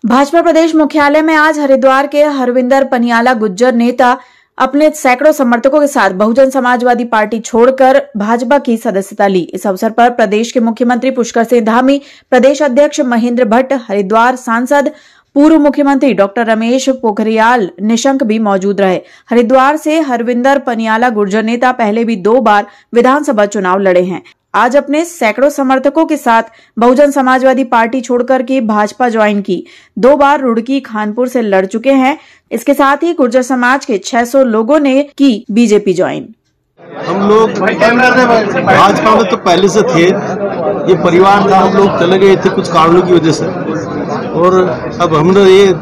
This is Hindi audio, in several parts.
भाजपा प्रदेश मुख्यालय में आज हरिद्वार के हरविंदर पनियाला गुज्जर नेता अपने सैकड़ों समर्थकों के साथ बहुजन समाजवादी पार्टी छोड़कर भाजपा की सदस्यता ली। इस अवसर पर प्रदेश के मुख्यमंत्री पुष्कर सिंह धामी, प्रदेश अध्यक्ष महेंद्र भट्ट, हरिद्वार सांसद पूर्व मुख्यमंत्री डॉक्टर रमेश पोखरियाल निशंक भी मौजूद रहे। हरिद्वार से हरविंदर पनियाला गुर्जर नेता पहले भी 2 बार विधानसभा चुनाव लड़े हैं। आज अपने सैकड़ों समर्थकों के साथ बहुजन समाजवादी पार्टी छोड़कर के भाजपा ज्वाइन की। 2 बार रुड़की खानपुर से लड़ चुके हैं। इसके साथ ही गुर्जर समाज के 600 लोगों ने की बीजेपी ज्वाइन। हम लोग भाजपा में तो पहले से थे, ये परिवार था। हम लोग चले गए थे कुछ कारणों की वजह से, और अब हमने ये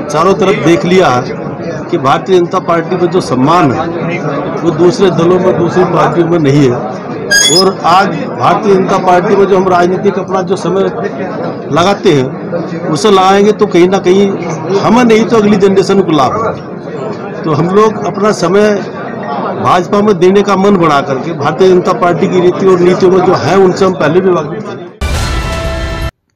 चारों तरफ देख लिया है कि भारतीय जनता पार्टी में जो सम्मान है वो दूसरे दलों में, दूसरी पार्टियों में नहीं है। और आज भारतीय जनता पार्टी में जो हम राजनीतिक अपना जो समय लगाते हैं उसे लगाएंगे तो कहीं ना कहीं हमें नहीं तो अगली जनरेशन को लाभ है। तो हम लोग अपना समय भाजपा में देने का मन बना करके भारतीय जनता पार्टी की रीति और नीतियों में जो है उनसे हम पहले भी वाकिफ थे।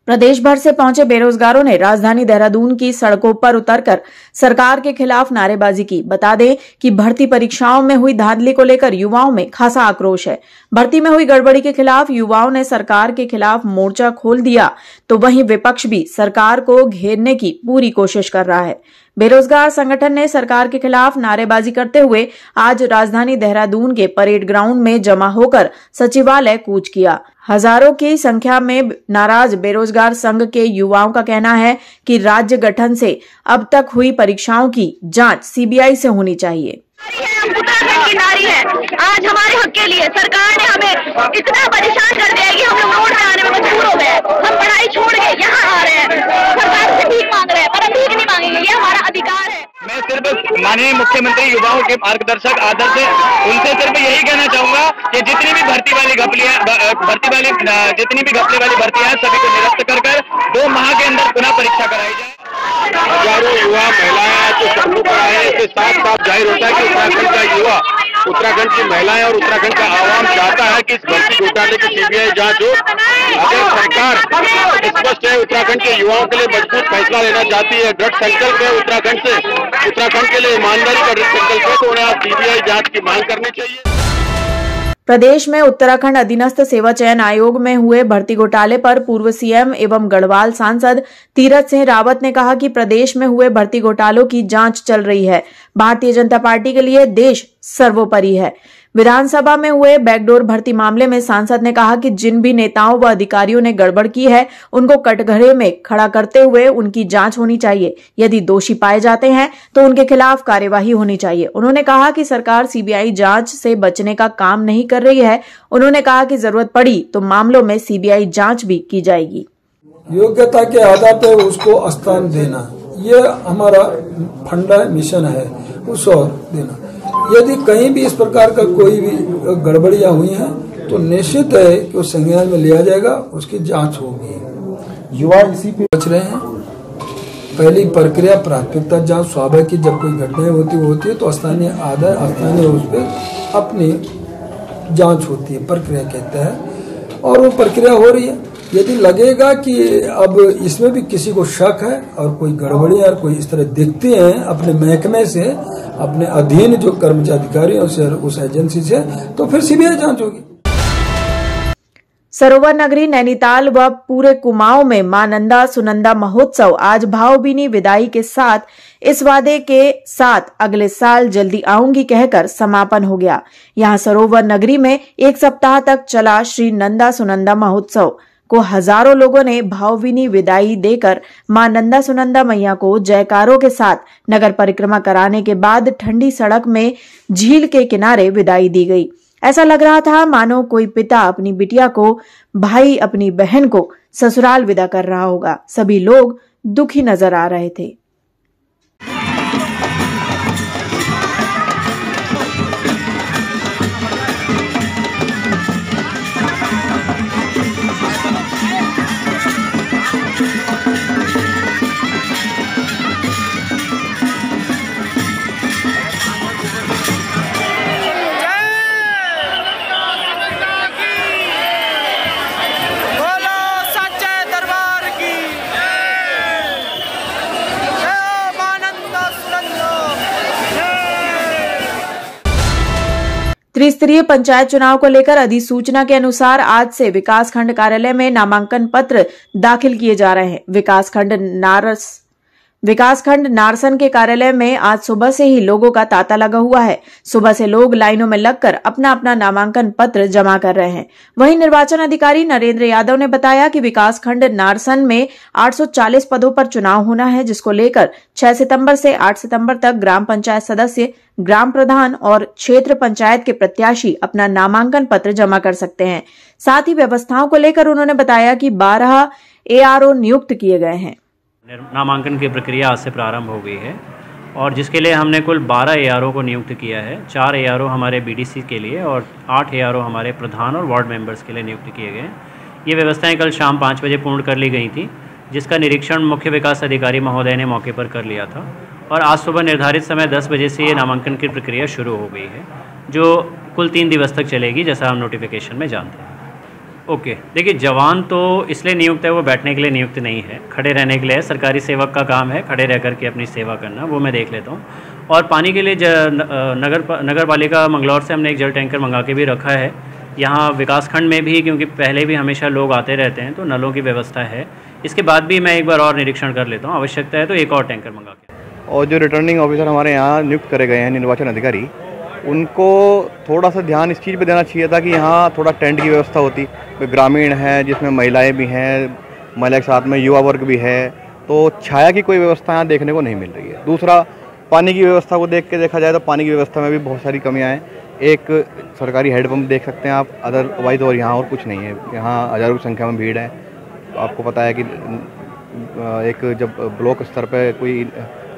प्रदेश भर से पहुंचे बेरोजगारों ने राजधानी देहरादून की सड़कों पर उतरकर सरकार के खिलाफ नारेबाजी की। बता दें कि भर्ती परीक्षाओं में हुई धांधली को लेकर युवाओं में खासा आक्रोश है। भर्ती में हुई गड़बड़ी के खिलाफ युवाओं ने सरकार के खिलाफ मोर्चा खोल दिया, तो वहीं विपक्ष भी सरकार को घेरने की पूरी कोशिश कर रहा है। बेरोजगार संगठन ने सरकार के खिलाफ नारेबाजी करते हुए आज राजधानी देहरादून के परेड ग्राउंड में जमा होकर सचिवालय कूच किया। हजारों की संख्या में नाराज बेरोजगार संघ के युवाओं का कहना है कि राज्य गठन से अब तक हुई परीक्षाओं की जांच सीबीआई से होनी चाहिए। हम उत्तराखंड की नारी है। आज हमारे हक के लिए सरकार ने हमें इतना परेशान कर दिया है कि हम लोग रोड में आने में मजबूर हो गए। हम पढ़ाई छोड़ के यहाँ आ रहे हैं, सरकार से भीख मांग रहे हैं, पर हम भीख नहीं मांगेंगे, ये हमारा अधिकार है। मैं सिर्फ माननीय मुख्यमंत्री युवाओं के मार्गदर्शक आदर्श है, उनसे सिर्फ यही कहना चाहूंगा कि जितनी भी भर्ती वाली घपले वाली भर्तियां सभी को निरस्त कर 2 माह के अंदर पुनः परीक्षा कराई जाए। हजारों युवा महिलाएं जो सड़कों पर आए, इससे साफ साफ जाहिर होता है कि उत्तराखंड का युवा, उत्तराखंड की महिलाएं और उत्तराखंड का आवाम चाहता है कि इस भर्ती घोटाले की सीबीआई जांच हो। अगर सरकार स्पष्ट है उत्तराखंड के युवाओं के लिए मजबूत फैसला लेना चाहती है, दृढ़ संकल्प है उत्तराखंड के लिए ईमानदारी का दृढ़ संकल्प है, तो उन्हें आज सीबीआई जांच की मांग करनी चाहिए। प्रदेश में उत्तराखंड अधीनस्थ सेवा चयन आयोग में हुए भर्ती घोटाले पर पूर्व सीएम एवं गढ़वाल सांसद तीरथ सिंह रावत ने कहा कि प्रदेश में हुए भर्ती घोटालों की जांच चल रही है। भारतीय जनता पार्टी के लिए देश सर्वोपरि है। विधानसभा में हुए बैकडोर भर्ती मामले में सांसद ने कहा कि जिन भी नेताओं व अधिकारियों ने गड़बड़ की है उनको कटघरे में खड़ा करते हुए उनकी जांच होनी चाहिए। यदि दोषी पाए जाते हैं तो उनके खिलाफ कार्यवाही होनी चाहिए। उन्होंने कहा कि सरकार सीबीआई जांच से बचने का काम नहीं कर रही है। उन्होंने कहा कि जरूरत पड़ी तो मामलों में सीबीआई जांच भी की जाएगी। योग्यता के आधार पर उसको स्थान देना, ये हमारा फंडा मिशन है, उसको देना। यदि कहीं भी इस प्रकार का कोई भी गड़बड़ियां हुई हैं तो निश्चित है कि उस संज्ञान में लिया जाएगा, उसकी जांच होगी। युवा इसी पे बच रहे हैं। पहली प्रक्रिया प्राथमिकता जांच स्वाभाविक की, जब कोई घटनाएं होती है तो स्थानीय उस पर अपनी जांच होती है, प्रक्रिया कहते हैं, और वो प्रक्रिया हो रही है। यदि लगेगा कि अब इसमें भी किसी को शक है और कोई गड़बड़ी और कोई इस तरह दिखते हैं अपने महकमे से, अपने अधीन जो कर्मचारी अधिकारियों से, उस एजेंसी से, तो फिर सीबीआई जांच होगी। सरोवर नगरी नैनीताल व पूरे कुमाऊं में मां नंदा सुनंदा महोत्सव आज भावभीनी विदाई के साथ इस वादे के साथ अगले साल जल्दी आऊंगी कहकर समापन हो गया। यहां सरोवर नगरी में 1 सप्ताह तक चला श्री नंदा सुनंदा महोत्सव को हजारों लोगों ने भावभीनी विदाई देकर मां नंदा सुनंदा मैया को जयकारों के साथ नगर परिक्रमा कराने के बाद ठंडी सड़क में झील के किनारे विदाई दी गई। ऐसा लग रहा था मानो कोई पिता अपनी बिटिया को, भाई अपनी बहन को ससुराल विदा कर रहा होगा। सभी लोग दुखी नजर आ रहे थे। त्रिस्तरीय पंचायत चुनाव को लेकर अधिसूचना के अनुसार आज से विकासखंड कार्यालय में नामांकन पत्र दाखिल किए जा रहे हैं। विकासखंड नारसन के कार्यालय में आज सुबह से ही लोगों का तांता लगा हुआ है। सुबह से लोग लाइनों में लगकर अपना अपना नामांकन पत्र जमा कर रहे हैं। वहीं निर्वाचन अधिकारी नरेंद्र यादव ने बताया कि विकासखंड नारसन में 840 पदों पर चुनाव होना है, जिसको लेकर 6 सितंबर से 8 सितंबर तक ग्राम पंचायत सदस्य, ग्राम प्रधान और क्षेत्र पंचायत के प्रत्याशी अपना नामांकन पत्र जमा कर सकते हैं। साथ ही व्यवस्थाओं को लेकर उन्होंने बताया कि 12 ARO नियुक्त किए गए हैं। नामांकन की प्रक्रिया आज से प्रारंभ हो गई है और जिसके लिए हमने कुल 12 ARO को नियुक्त किया है। 4 ARO हमारे BDC के लिए और 8 ARO हमारे प्रधान और वार्ड मेंबर्स के लिए नियुक्त किए गए। ये व्यवस्थाएं कल शाम 5 बजे पूर्ण कर ली गई थी, जिसका निरीक्षण मुख्य विकास अधिकारी महोदय ने मौके पर कर लिया था और आज सुबह निर्धारित समय 10 बजे से ये नामांकन की प्रक्रिया शुरू हो गई है, जो कुल 3 दिवस तक चलेगी, जैसा हम नोटिफिकेशन में जानते हैं। ओके, देखिए, जवान तो इसलिए नियुक्त है, वो बैठने के लिए नियुक्त नहीं है, खड़े रहने के लिए है। सरकारी सेवक का काम है खड़े रह करके अपनी सेवा करना, वो मैं देख लेता हूँ। और पानी के लिए नगर पालिका मंगलौर से हमने एक जल टैंकर मंगा के भी रखा है। यहाँ विकासखंड में भी, क्योंकि पहले भी हमेशा लोग आते रहते हैं, तो नलों की व्यवस्था है। इसके बाद भी मैं एक बार और निरीक्षण कर लेता हूँ, आवश्यकता है तो एक और टैंकर मंगा के। और जो रिटर्निंग ऑफिसर हमारे यहाँ नियुक्त करे गए हैं निर्वाचन अधिकारी, उनको थोड़ा सा ध्यान इस चीज़ पे देना चाहिए था कि यहाँ थोड़ा टेंट की व्यवस्था होती। ग्रामीण है जिसमें महिलाएं भी हैं, महिला के साथ में युवा वर्ग भी है, तो छाया की कोई व्यवस्था यहाँ देखने को नहीं मिल रही है। दूसरा, पानी की व्यवस्था को देखा जाए तो पानी की व्यवस्था में भी बहुत सारी कमियाँ हैं। एक सरकारी हैंडपम्प देख सकते हैं आप, अदरवाइज और यहाँ और कुछ नहीं है। यहाँ हज़ारों की संख्या में भीड़ है। तो आपको पता है कि एक जब ब्लॉक स्तर पर कोई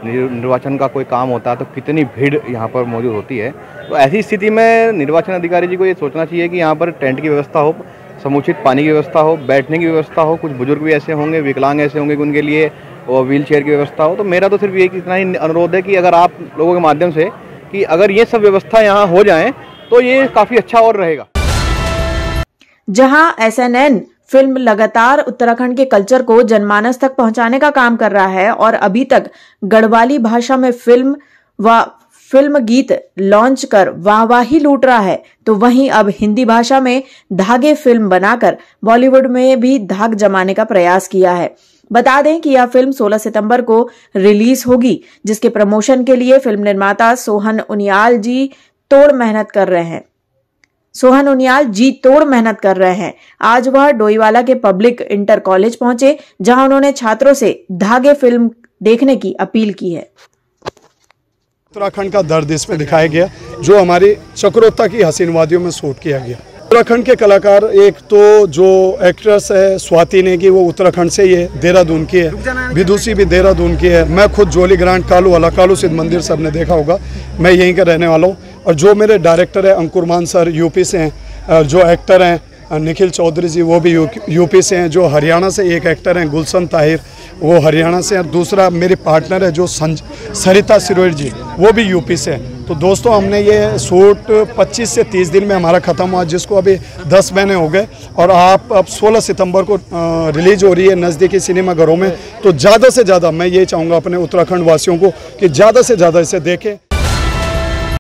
निर्वाचन का कोई काम होता है तो कितनी भीड़ यहाँ पर मौजूद होती है। तो ऐसी स्थिति में निर्वाचन अधिकारी जी को ये सोचना चाहिए कि यहाँ पर टेंट की व्यवस्था हो, समुचित पानी की व्यवस्था हो, बैठने की व्यवस्था हो। कुछ बुजुर्ग भी ऐसे होंगे, विकलांग ऐसे होंगे कि उनके लिए व्हील चेयर की व्यवस्था हो। तो मेरा तो सिर्फ एक इतना ही अनुरोध है कि अगर आप लोगों के माध्यम से कि अगर ये सब व्यवस्था यहाँ हो जाए तो ये काफ़ी अच्छा और रहेगा। जहाँ SNN फिल्म लगातार उत्तराखंड के कल्चर को जनमानस तक पहुंचाने का काम कर रहा है और अभी तक गढ़वाली भाषा में फिल्म गीत लॉन्च कर वाहवाही लूट रहा है, तो वहीं अब हिंदी भाषा में धागे फिल्म बनाकर बॉलीवुड में भी धाक जमाने का प्रयास किया है। बता दें कि यह फिल्म 16 सितंबर को रिलीज होगी, जिसके प्रमोशन के लिए फिल्म निर्माता सोहन उनियाल जी तोड़ मेहनत कर रहे हैं। आज वह डोईवाला के पब्लिक इंटर कॉलेज पहुंचे, जहां उन्होंने छात्रों से धागे फिल्म देखने की अपील की है। उत्तराखंड का दर्द इसमें दिखाया गया, जो हमारी चक्रोत्ता की हसीन वादियों में शूट किया गया। उत्तराखंड के कलाकार, एक तो जो एक्ट्रेस है स्वाति ने, की वो उत्तराखंड से ही है, देहरादून की है। विदुषी भी देहरादून की है। मैं खुद जोली ग्रांट कालू सिद्ध मंदिर सबने देखा होगा, मैं यहीं का रहने वाला हूँ। और जो मेरे डायरेक्टर है अंकुरमान सर यूपी से हैं, जो एक्टर हैं निखिल चौधरी जी वो भी यूपी से हैं। जो हरियाणा से एक एक्टर हैं गुलशन ताहिर, वो हरियाणा से। और दूसरा मेरे पार्टनर है जो सरिता सिरोही जी, वो भी यूपी से हैं। तो दोस्तों, हमने ये शूट 25 से 30 दिन में हमारा ख़त्म हुआ, जिसको अभी 10 महीने हो गए। और अब 16 सितंबर को रिलीज हो रही है नज़दीकी सिनेमाघरों में। तो ज़्यादा से ज़्यादा मैं ये चाहूँगा अपने उत्तराखंड वासियों को कि ज़्यादा से ज़्यादा इसे देखें।